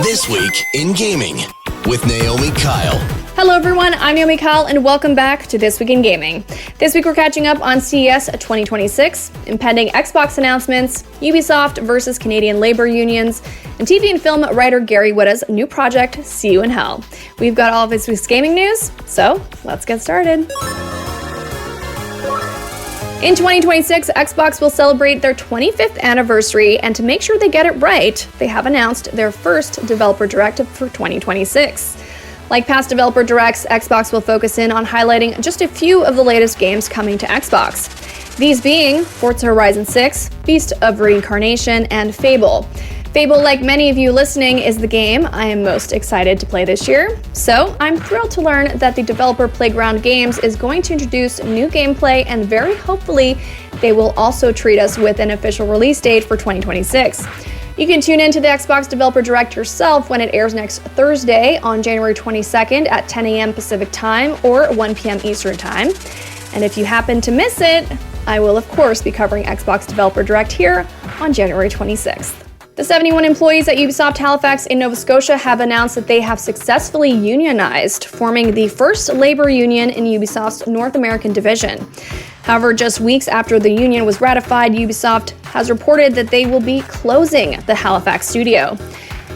This Week in Gaming with Naomi Kyle. Hello everyone, I'm Naomi Kyle and welcome back to This Week in Gaming. This week we're catching up on CES 2026, impending Xbox announcements, Ubisoft versus Canadian labor unions, and TV and film writer Gary Whitta's new project, See You in Hell. We've got all of this week's gaming news, so let's get started. In 2026, Xbox will celebrate their 25th anniversary, and to make sure they get it right, they have announced their first developer direct for 2026. Like past developer directs, Xbox will focus in on highlighting just a few of the latest games coming to Xbox. These being Forza Horizon 6, Beast of Reincarnation, and Fable. Fable, like many of you listening, is the game I am most excited to play this year. So I'm thrilled to learn that the developer Playground Games is going to introduce new gameplay, and very hopefully they will also treat us with an official release date for 2026. You can tune in to the Xbox Developer Direct yourself when it airs next Thursday on January 22nd at 10 a.m. Pacific Time or 1 p.m. Eastern Time. And if you happen to miss it, I will of course be covering Xbox Developer Direct here on January 26th. The 71 employees at Ubisoft Halifax in Nova Scotia have announced that they have successfully unionized, forming the first labor union in Ubisoft's North American division. However, just weeks after the union was ratified, Ubisoft has reported that they will be closing the Halifax studio.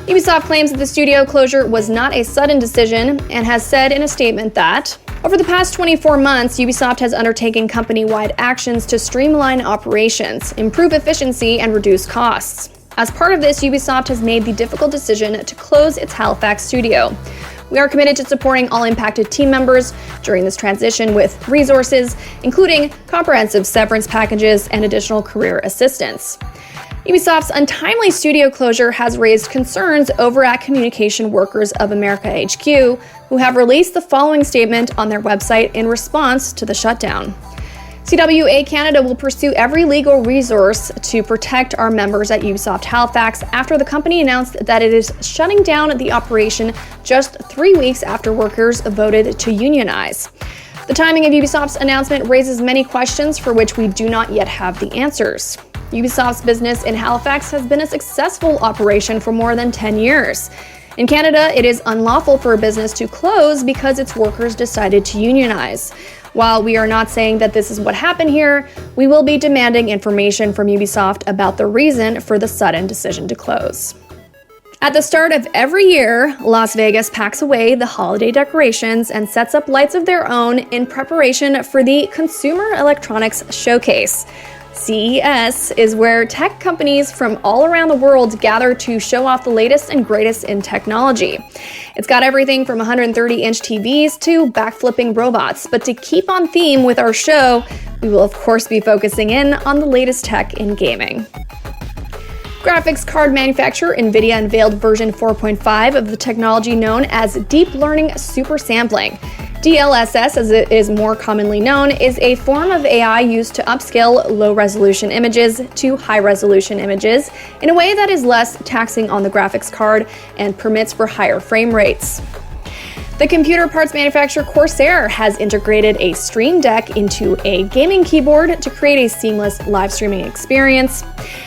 Ubisoft claims that the studio closure was not a sudden decision and has said in a statement that, over the past 24 months, Ubisoft has undertaken company-wide actions to streamline operations, improve efficiency, and reduce costs. As part of this, Ubisoft has made the difficult decision to close its Halifax studio. We are committed to supporting all impacted team members during this transition with resources, including comprehensive severance packages and additional career assistance. Ubisoft's untimely studio closure has raised concerns over at Communication Workers of America HQ, who have released the following statement on their website in response to the shutdown. CWA Canada will pursue every legal resource to protect our members at Ubisoft Halifax after the company announced that it is shutting down the operation just 3 weeks after workers voted to unionize. The timing of Ubisoft's announcement raises many questions for which we do not yet have the answers. Ubisoft's business in Halifax has been a successful operation for more than 10 years. In Canada, it is unlawful for a business to close because its workers decided to unionize. While we are not saying that this is what happened here, we will be demanding information from Ubisoft about the reason for the sudden decision to close. At the start of every year, Las Vegas packs away the holiday decorations and sets up lights of their own in preparation for the Consumer Electronics Showcase. CES is where tech companies from all around the world gather to show off the latest and greatest in technology. It's got everything from 130-inch TVs to backflipping robots, but to keep on theme with our show, we will of course be focusing in on the latest tech in gaming. Graphics card manufacturer NVIDIA unveiled version 4.5 of the technology known as Deep Learning Super Sampling. DLSS, as it is more commonly known, is a form of AI used to upscale low-resolution images to high-resolution images in a way that is less taxing on the graphics card and permits for higher frame rates. The computer parts manufacturer Corsair has integrated a Stream Deck into a gaming keyboard to create a seamless live streaming experience.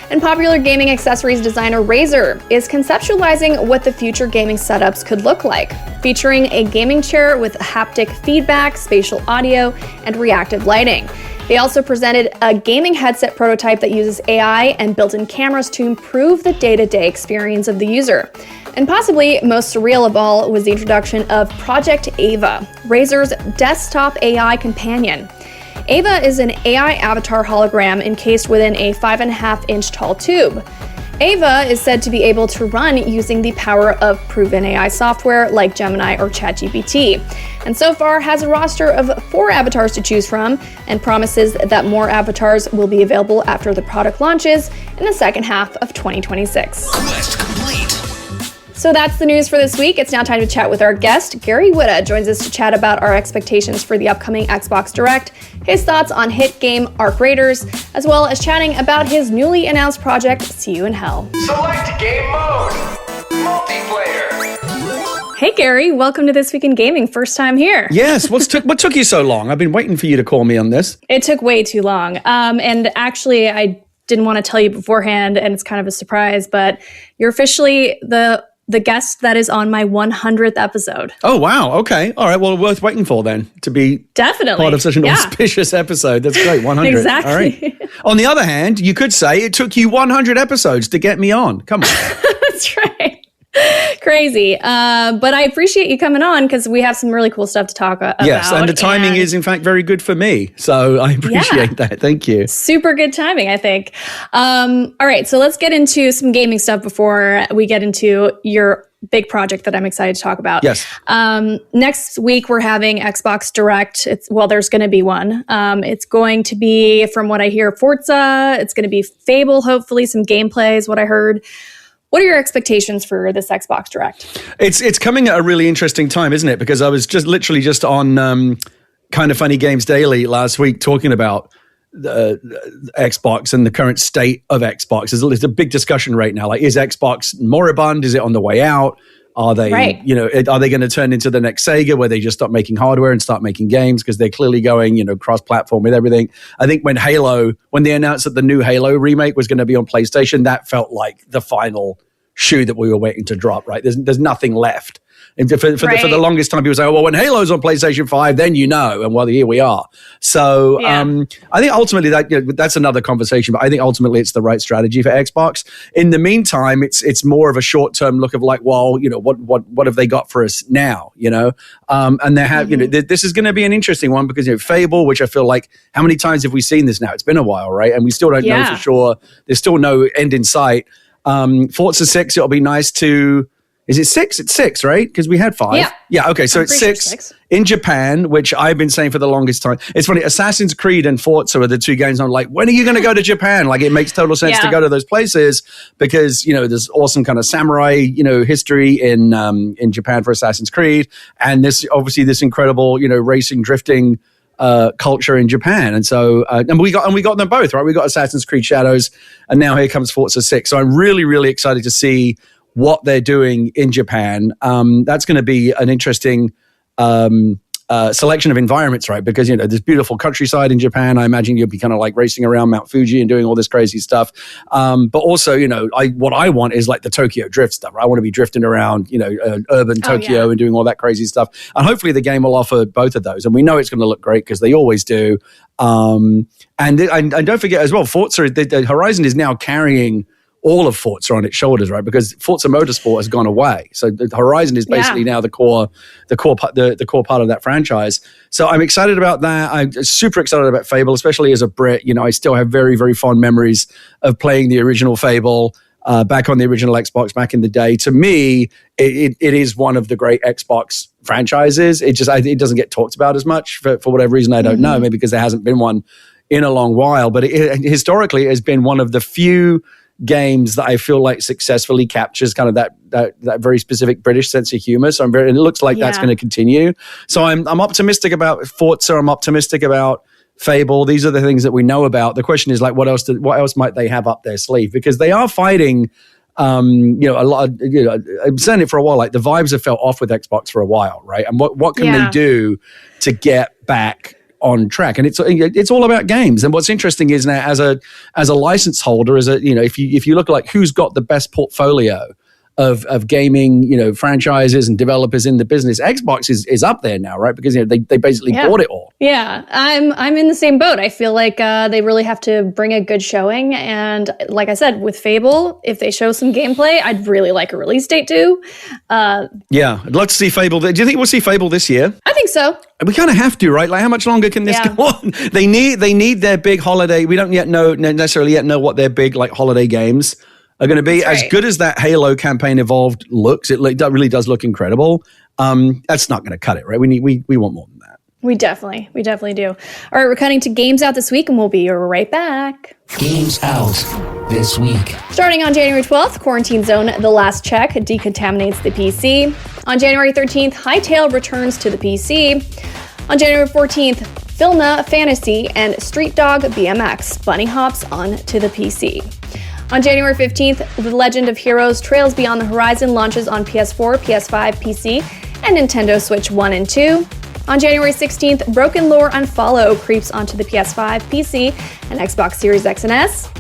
And popular gaming accessories designer Razer is conceptualizing what the future gaming setups could look like, featuring a gaming chair with haptic feedback, spatial audio, and reactive lighting. They also presented a gaming headset prototype that uses AI and built-in cameras to improve the day-to-day experience of the user. And possibly most surreal of all was the introduction of Project Ava, Razer's desktop AI companion. Ava is an AI avatar hologram encased within a 5.5-inch tall tube. Ava is said to be able to run using the power of proven AI software like Gemini or ChatGPT, and so far has a roster of 4 avatars to choose from and promises that more avatars will be available after the product launches in the second half of 2026. Quest complete. So that's the news for this week. It's now time to chat with our guest. Gary Whitta joins us to chat about our expectations for the upcoming Xbox Direct, his thoughts on hit game Arc Raiders, as well as chatting about his newly announced project, See You in Hell. Select game mode. Multiplayer. Hey Gary, welcome to This Week in Gaming. First time here. Yes, what took you so long? I've been waiting for you to call me on this. It took way too long. And actually, I didn't want to tell you beforehand, and it's kind of a surprise, but you're officially the the guest that is on my 100th episode. Oh, wow. Okay. All right. Well, worth waiting for then to be Definitely part of such an auspicious episode. That's great. 100. Exactly. All right. On the other hand, you could say it took you 100 episodes to get me on. Come on. That's right. Crazy. But I appreciate you coming on because we have some really cool stuff to talk about. Yes, and the timing is, in fact, very good for me. So I appreciate that. Thank you. Super good timing, I think. All right, so let's get into some gaming stuff before we get into your big project that I'm excited to talk about. Yes. Next week, we're having Xbox Direct. There's going to be one. It's going to be, from what I hear, Forza. It's going to be Fable, hopefully, some gameplay is what I heard. What are your expectations for this Xbox Direct? It's coming at a really interesting time, isn't it? Because I was just on Kind of Funny Games Daily last week talking about the Xbox and the current state of Xbox. There's a big discussion right now. Like, is Xbox moribund? Is it on the way out? Are they, are they going to turn into the next Sega where they just stop making hardware and start making games because they're clearly going, cross-platform with everything? I think when they announced that the new Halo remake was going to be on PlayStation, that felt like the final shoe that we were waiting to drop, right? There's nothing left. And for the longest time, people say, when Halo's on PlayStation 5, then and well, here we are. So I think ultimately that's another conversation, but I think ultimately it's the right strategy for Xbox. In the meantime, it's more of a short-term look of like, well, what have they got for us now, and they have, this is going to be an interesting one because, Fable, which I feel like, how many times have we seen this now? It's been a while, right? And we still don't know for sure. There's still no end in sight. Forza 6, it'll be nice to... Is it 6? It's 6, right? Because we had 5. Yeah, okay. So it's 6 in Japan, which I've been saying for the longest time. It's funny, Assassin's Creed and Forza are the two games I'm like, when are you going to go to Japan? Like, it makes total sense to go to those places because, there's awesome kind of samurai, history in Japan for Assassin's Creed. And this incredible, racing, drifting culture in Japan. And so and we got them both, right? We got Assassin's Creed Shadows, and now here comes Forza 6. So I'm really, really excited to see what they're doing in Japan. That's going to be an interesting selection of environments, right? Because, there's beautiful countryside in Japan. I imagine you'll be kind of like racing around Mount Fuji and doing all this crazy stuff. But also, what I want is like the Tokyo drift stuff. Right? I want to be drifting around, urban Tokyo and doing all that crazy stuff. And hopefully the game will offer both of those. And we know it's going to look great because they always do. And don't forget as well, Forza, the Horizon is now carrying all of Forza on its shoulders, right? Because Forza Motorsport has gone away, so the Horizon is basically now the core part of that franchise. So I'm excited about that. I'm super excited about Fable, especially as a Brit. I still have very, very fond memories of playing the original Fable back on the original Xbox back in the day. To me, it is one of the great Xbox franchises. It doesn't get talked about as much for whatever reason. I don't know, maybe because there hasn't been one in a long while. But historically, it has been one of the few games that I feel like successfully captures kind of that very specific British sense of humor. So it looks like that's going to continue. So I'm optimistic about Forza. I'm optimistic about Fable. These are the things that we know about. The question is like, what else might they have up their sleeve? Because they are fighting, a lot. I'm saying it for a while. Like the vibes have felt off with Xbox for a while, right? And what can they do to get back on track? And it's all about games. And what's interesting is now as a license holder, if you look at like who's got the best portfolio of gaming, franchises and developers in the business, Xbox is up there now, right? Because they basically bought it all. Yeah, I'm in the same boat. I feel like they really have to bring a good showing. And like I said, with Fable, if they show some gameplay, I'd really like a release date too. Yeah, I'd love to see Fable. Do you think we'll see Fable this year? I think so. We kind of have to, right? Like, how much longer can this go on? They need their big holiday. We don't necessarily know what their big like holiday games are going to be. As good as that Halo campaign Evolved looks, it really does look incredible. That's not going to cut it, right? We want more than that. We definitely do. All right, we're cutting to Games Out this week, and we'll be right back. Games Out this week. Starting on January 12th, Quarantine Zone: The Last Check decontaminates the PC. On January 13th, Hytale returns to the PC. On January 14th, Filna Fantasy and Street Dog BMX bunny hops onto the PC. On January 15th, The Legend of Heroes Trails Beyond the Horizon launches on PS4, PS5, PC, and Nintendo Switch 1 and 2. On January 16th, Broken Lore Unfollow creeps onto the PS5, PC, and Xbox Series X and S.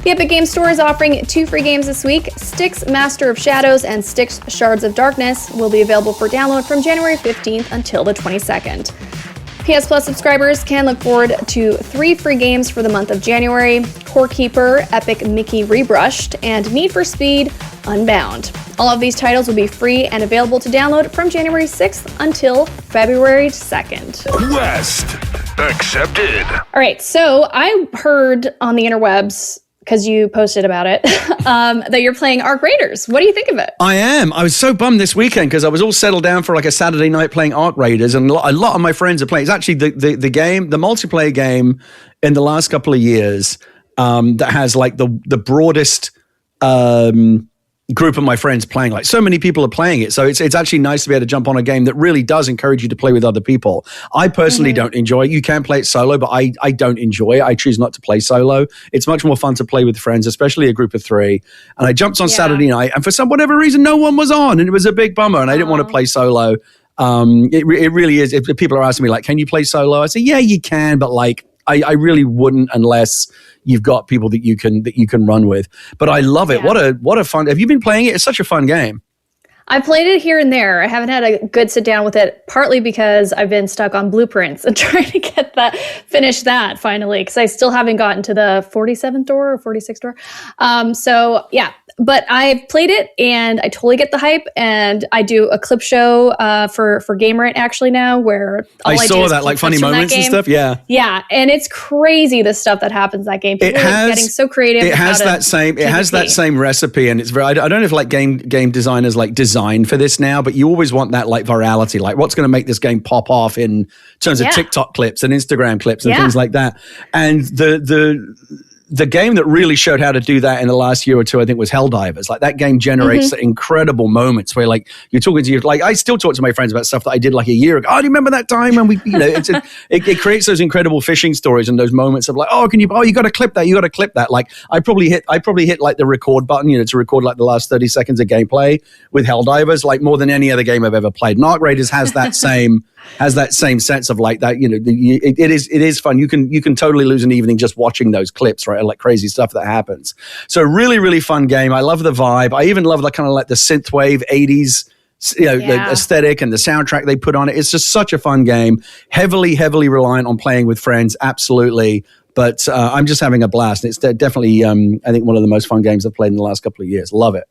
The Epic Games Store is offering 2 free games this week. Styx Master of Shadows and Styx Shards of Darkness will be available for download from January 15th until the 22nd. PS Plus subscribers can look forward to 3 free games for the month of January: Core Keeper, Epic Mickey Rebrushed, and Need for Speed Unbound. All of these titles will be free and available to download from January 6th until February 2nd. Quest accepted. All right, so I heard on the interwebs, because you posted about it, that you're playing Arc Raiders. What do you think of it? I am. I was so bummed this weekend because I was all settled down for like a Saturday night playing Arc Raiders, and a lot of my friends are playing. It's actually the game, the multiplayer game in the last couple of years that has like the broadest group of my friends playing. Like, so many people are playing it, so it's actually nice to be able to jump on a game that really does encourage you to play with other people. I personally don't enjoy it. You can play it solo, but I don't enjoy it. I choose not to play solo. It's much more fun to play with friends, especially a group of 3. And I jumped on Saturday night, and for whatever reason, no one was on, and it was a big bummer. And I didn't want to play solo. It really is. If people are asking me like, "Can you play solo?" I say, "Yeah, you can," but like, I really wouldn't unless you've got people that you can run with. But I love it. Yeah. What a fun. Have you been playing it? It's such a fun game. I've played it here and there. I haven't had a good sit down with it, partly because I've been stuck on blueprints and trying to finish that finally, because I still haven't gotten to the 47th door or 46th door. So yeah, but I've played it and I totally get the hype, and I do a clip show for Gamerant actually now, where I saw that, like funny moments and stuff. Yeah. Yeah. And it's crazy the stuff that happens in that game. People are getting so creative. It has that same recipe, and it's very, I don't know if like game designers like design for this now, but you always want that like virality, like what's going to make this game pop off in terms of TikTok clips and Instagram clips and things like that. And the game that really showed how to do that in the last year or two, I think, was Helldivers. Like, that game generates incredible moments where, like, you're talking to like, I still talk to my friends about stuff that I did like a year ago. Oh, do you remember that time when we, it creates those incredible fishing stories and those moments of like, you got to clip that. Like, I probably hit like the record button, to record like the last 30 seconds of gameplay with Helldivers, like more than any other game I've ever played. And Arc Raiders has that same sense of like that, it is fun. You can totally lose an evening just watching those clips, right? Like crazy stuff that happens. So really, really fun game. I love the vibe. I even love the kind of like the synthwave 80s, the aesthetic and the soundtrack they put on it. It's just such a fun game. Heavily, heavily reliant on playing with friends. Absolutely. But I'm just having a blast. It's definitely, I think, one of the most fun games I've played in the last couple of years. Love it.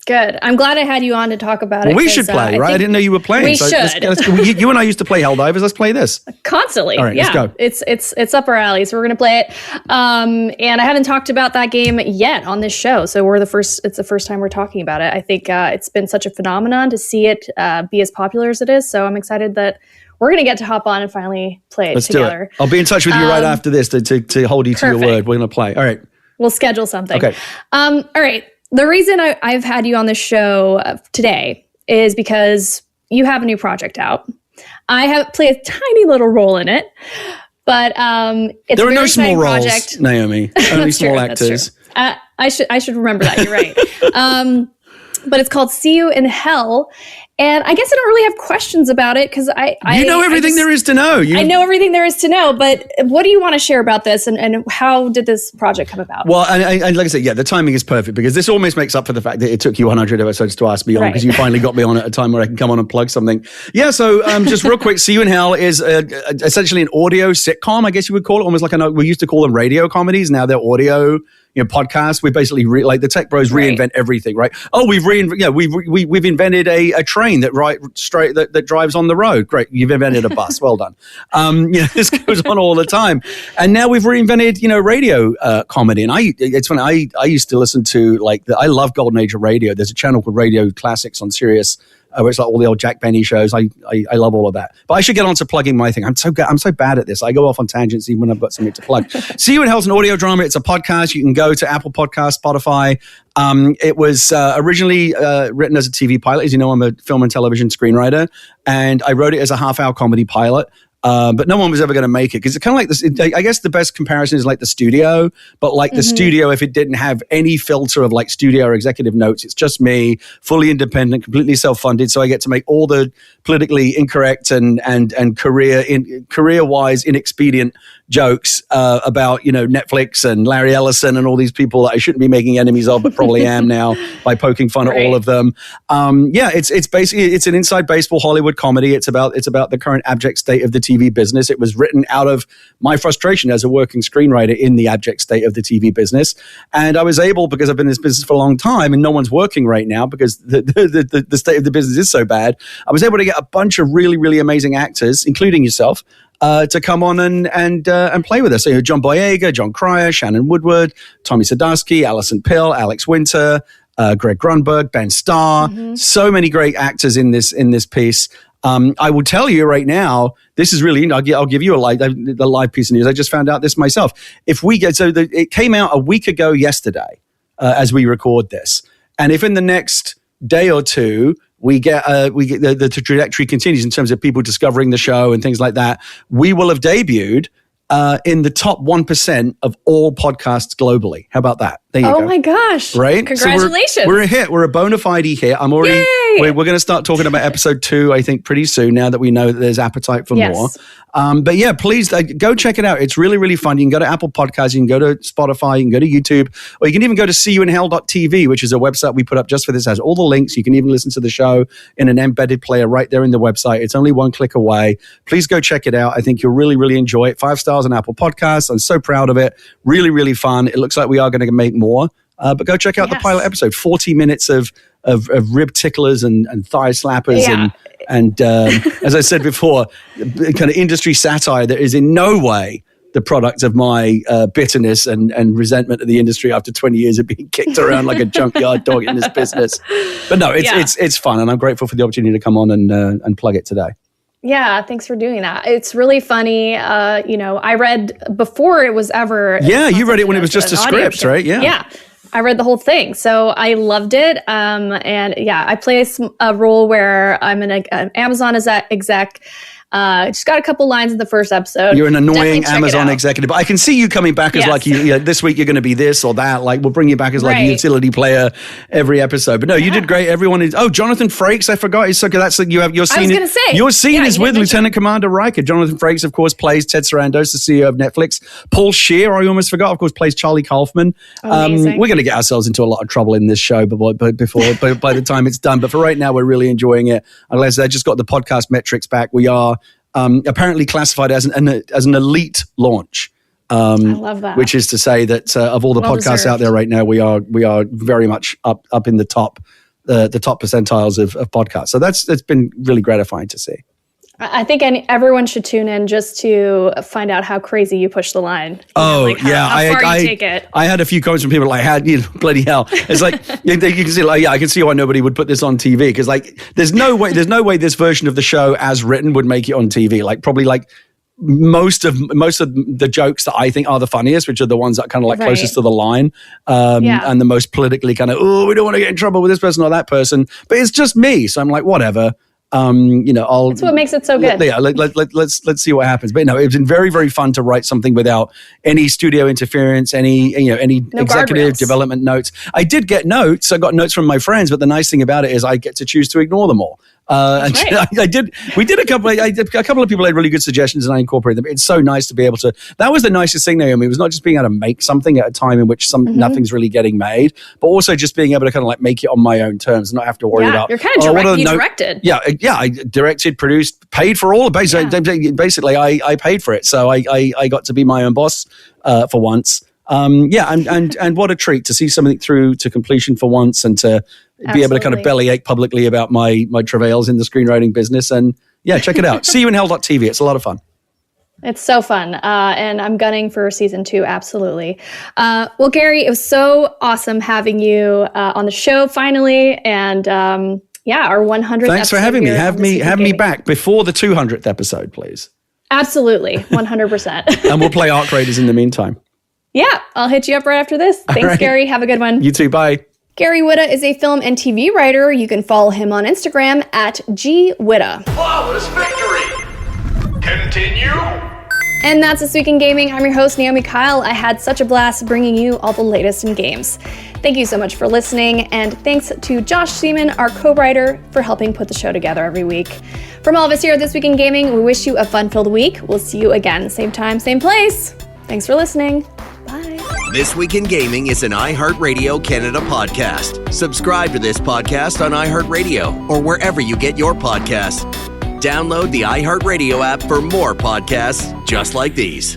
Good. I'm glad I had you on to talk about it. We should play, right? I didn't know you were playing. We should. You and I used to play Helldivers. Let's play this. Constantly. All right, let's go. It's up our alley, so we're going to play it. And I haven't talked about that game yet on this show, so it's the first time we're talking about it. I think it's been such a phenomenon to see it be as popular as it is, so I'm excited that we're going to get to hop on and finally play it together. Do it. I'll be in touch with you right after this to hold you to your word. We're going to play. All right. We'll schedule something. Okay. All right. The reason I've had you on the show today is because you have a new project out. I have played a tiny little role in it, but it's there a are very no small roles, project. Naomi. Only small actors. I should remember that. You're right. But it's called See You in Hell. And I guess I don't really have questions about it because I know everything there is to know. I know everything there is to know, but what do you want to share about this and how did this project come about? Well, and like I said, the timing is perfect because this almost makes up for the fact that it took you 100 episodes to ask me on, because you finally got me on at a time where I can come on and plug something. Yeah, so just real quick, See You in Hell is essentially an audio sitcom, I guess you would call it, almost like we used to call them radio comedies. Now they're audio podcasts. We basically like the tech bros reinvent everything, right? Oh, we've invented a train that drives on the road. Great, you've invented a bus. Well done. This goes on all the time, and now we've reinvented radio comedy. And it's funny. I used to listen to I love Golden Age of radio. There's a channel called Radio Classics on Sirius. Where it's like all the old Jack Benny shows. I love all of that. But I should get on to plugging my thing. I'm so bad at this. I go off on tangents even when I've got something to plug. See You in Hell's an audio drama. It's a podcast. You can go to Apple Podcasts, Spotify. It was originally written as a TV pilot. As you know, I'm a film and television screenwriter. And I wrote it as a half-hour comedy pilot. But no one was ever going to make it because it's kind of like this. I guess the best comparison is like the studio, but like the studio, if it didn't have any filter of like studio or executive notes, it's just me, fully independent, completely self-funded. So I get to make all the politically incorrect and career-wise inexpedient jokes about Netflix and Larry Ellison and all these people that I shouldn't be making enemies of, but probably am now by poking fun at all of them. It's basically it's an inside baseball Hollywood comedy. It's about the current abject state of the TV business. It was written out of my frustration as a working screenwriter in the abject state of the TV business, and I was able, because I've been in this business for a long time and no one's working right now because the state of the business is so bad. I was able to get a bunch of really, really amazing actors, including yourself, to come on and play with us. So John Boyega, John Cryer, Shannon Woodward, Tommy Sadarsky, Alison Pill, Alex Winter, Greg Grunberg, Ben Starr. So many great actors in this piece. I will tell you right now, this is really, I'll give you the live piece of news. I just found out this myself. It came out a week ago yesterday as we record this. And if in the next day or two, we get the trajectory continues in terms of people discovering the show and things like that, we will have debuted in the top 1% of all podcasts globally. How about that? There you go. Oh my gosh. Right? Congratulations. So we're a hit. We're a bona fide hit. I'm already, we're going to start talking about episode 2, I think, pretty soon now that we know that there's appetite for more. But yeah, please go check it out. It's really, really fun. You can go to Apple Podcasts, you can go to Spotify, you can go to YouTube, or you can even go to seeyouinhell.tv, which is a website we put up just for this. It has all the links. You can even listen to the show in an embedded player right there in the website. It's only one click away. Please go check it out. I think you'll really, really enjoy it. 5 stars on Apple Podcasts. I'm so proud of it. Really, really fun. It looks like we are going to make more. But go check out the pilot episode. 40 minutes of rib ticklers and thigh slappers and as I said before, kind of industry satire that is in no way the product of my bitterness and resentment of the industry after 20 years of being kicked around like a junkyard dog in this business. But no, it's fun, and I'm grateful for the opportunity to come on and plug it today. Yeah, thanks for doing that. It's really funny. I read before it was ever. Yeah, you read it when it was just a script, right? Yeah. Yeah. I read the whole thing, so I loved it. I play a role where I'm an Amazon exec. Just got a couple lines in the first episode. You're an annoying Amazon executive. I can see you coming back as like this week you're going to be this or that. Like we'll bring you back as like a utility player every episode. But no, you did great. Everyone is. Oh, Jonathan Frakes, I forgot. It's okay. That's you have your scene. I was going to say your scene is with Lieutenant Commander Riker. Jonathan Frakes, of course, plays Ted Sarandos, the CEO of Netflix. Paul Scheer, I almost forgot, of course, plays Charlie Kaufman. We're going to get ourselves into a lot of trouble in this show, but by the time it's done. But for right now, we're really enjoying it. Unless I just got the podcast metrics back, we are. Apparently classified as an elite launch. I love that. Which is to say that of all the podcasts out there right now, we are very much up in the top percentiles of podcasts. So that's been really gratifying to see. I think everyone should tune in just to find out how crazy you push the line. How far you take it. I had a few comments from people like, bloody hell. It's like, you can see, like, I can see why nobody would put this on TV because, like, there's no way this version of the show as written would make it on TV. Like, probably like most of the jokes that I think are the funniest, which are the ones that kind of like closest to the line, and the most politically kind of, we don't want to get in trouble with this person or that person. But it's just me, so I'm like, whatever. That's what makes it so good. Let's see what happens. But no, it's been very, very fun to write something without any studio interference, any executive development notes. I did get notes. I got notes from my friends, but the nice thing about it is I get to choose to ignore them all. I did. We did a couple of people had really good suggestions, and I incorporated them. It's so nice to be able to. That was the nicest thing, Naomi. It was not just being able to make something at a time in which nothing's really getting made, but also just being able to kind of like make it on my own terms, and not have to worry about. You're kind of directed. Yeah. I directed, produced, paid for all. Basically, I paid for it, so I got to be my own boss for once. And what a treat to see something through to completion for once, and to be able to kind of bellyache publicly about my travails in the screenwriting business. And yeah, check it out. seeyouinhell.tv. It's a lot of fun. It's so fun. And I'm gunning for season 2. Absolutely. Well, Gary, it was so awesome having you on the show finally. And our 100th Thanks for having me. Have me back before the 200th episode, please. Absolutely. 100%. And we'll play Arc Raiders in the meantime. Yeah, I'll hit you up right after this. Thanks, right. Gary. Have a good one. You too. Bye. Gary Whitta is a film and TV writer. You can follow him on Instagram at @GWhitta. Flawless victory! Continue. And that's This Week in Gaming. I'm your host, Naomi Kyle. I had such a blast bringing you all the latest in games. Thank you so much for listening, and thanks to Josh Seaman, our co-writer, for helping put the show together every week. From all of us here at This Week in Gaming, we wish you a fun-filled week. We'll see you again, same time, same place. Thanks for listening. Bye. This Week in Gaming is an iHeartRadio Canada podcast. Subscribe to this podcast on iHeartRadio or wherever you get your podcasts. Download the iHeartRadio app for more podcasts just like these.